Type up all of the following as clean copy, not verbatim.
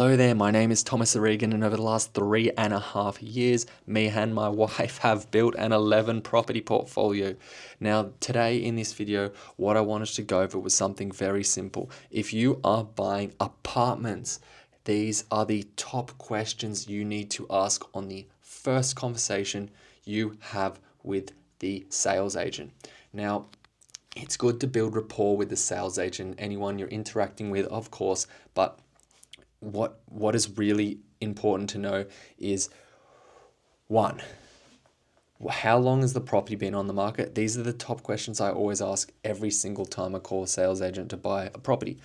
Hello there, my name is Thomas O'Regan, and over the last 3.5 years, me and my wife have built an 11 property portfolio. Now, today in this video, what I wanted to go over was something very simple. If you are buying apartments, these are the top questions you need to ask on the first conversation you have with the sales agent. Now, it's good to build rapport with the sales agent, anyone you're interacting with, of course, but what is really important to know is, one, how long has the property been on the market? These are the top questions I always ask every single time I call a sales agent to buy a property.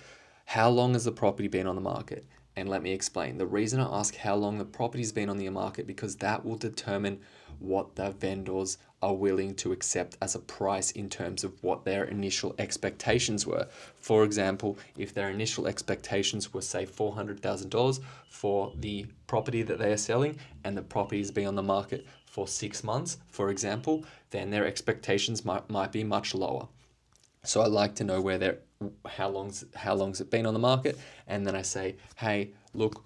How long has the property been on the market? And let me explain. The reason I ask how long the property's been on the market, because that will determine what the vendors are willing to accept as a price in terms of what their initial expectations were. For example, if their initial expectations were, say, $400,000 for the property that they are selling, and the property has been on the market for 6 months, for example, then their expectations might be much lower. So I like to know how long's it been on the market, and then I say, hey, look,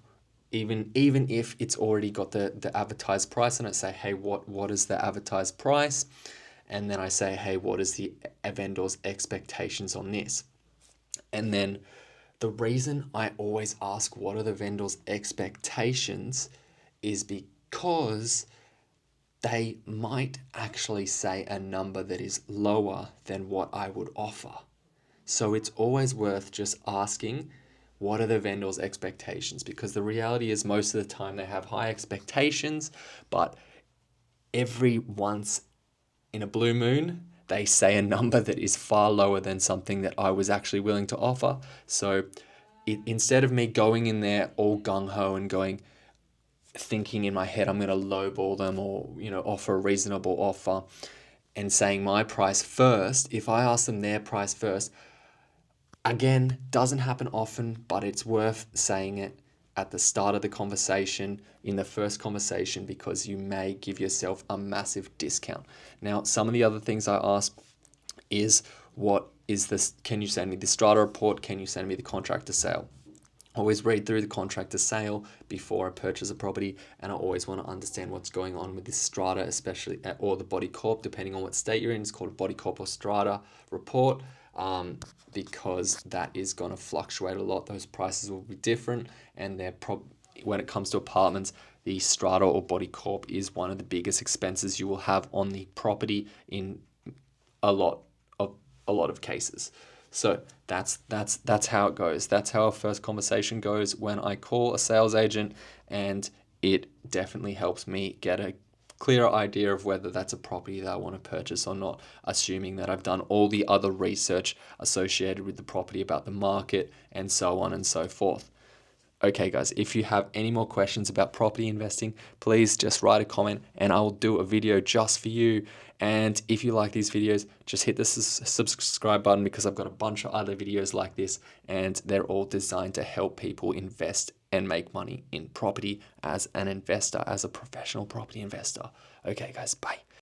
even if it's already got the advertised price, and I say, hey, what is the advertised price? And then I say, hey, what is the vendor's expectations on this? And then the reason I always ask what are the vendor's expectations is because they might actually say a number that is lower than what I would offer. So it's always worth just asking, what are the vendor's expectations? Because the reality is most of the time they have high expectations, but every once in a blue moon, they say a number that is far lower than something that I was actually willing to offer. So instead of me going in there all gung-ho and thinking in my head I'm going to lowball them or offer a reasonable offer and saying my price first, if I ask them their price first, again, doesn't happen often, but it's worth saying it at the start of the conversation, in the first conversation, because you may give yourself a massive discount. Now, some of the other things I ask is, what is this? Can you send me the strata report? Can you send me the contract to sale? Always read through the contract to sale before I purchase a property, and I always want to understand what's going on with this strata, especially or the body corp, depending on what state you're in. It's called a body corp or strata report, because that is going to fluctuate a lot. Those prices will be different, and when it comes to apartments, the strata or body corp is one of the biggest expenses you will have on the property in a lot of cases. So that's how it goes. That's how our first conversation goes when I call a sales agent, and it definitely helps me get a clearer idea of whether that's a property that I want to purchase or not, assuming that I've done all the other research associated with the property about the market and so on and so forth. Okay, guys, if you have any more questions about property investing, please just write a comment and I will do a video just for you. And if you like these videos, just hit the subscribe button, because I've got a bunch of other videos like this, and they're all designed to help people invest and make money in property as an investor, as a professional property investor. Okay, guys, bye.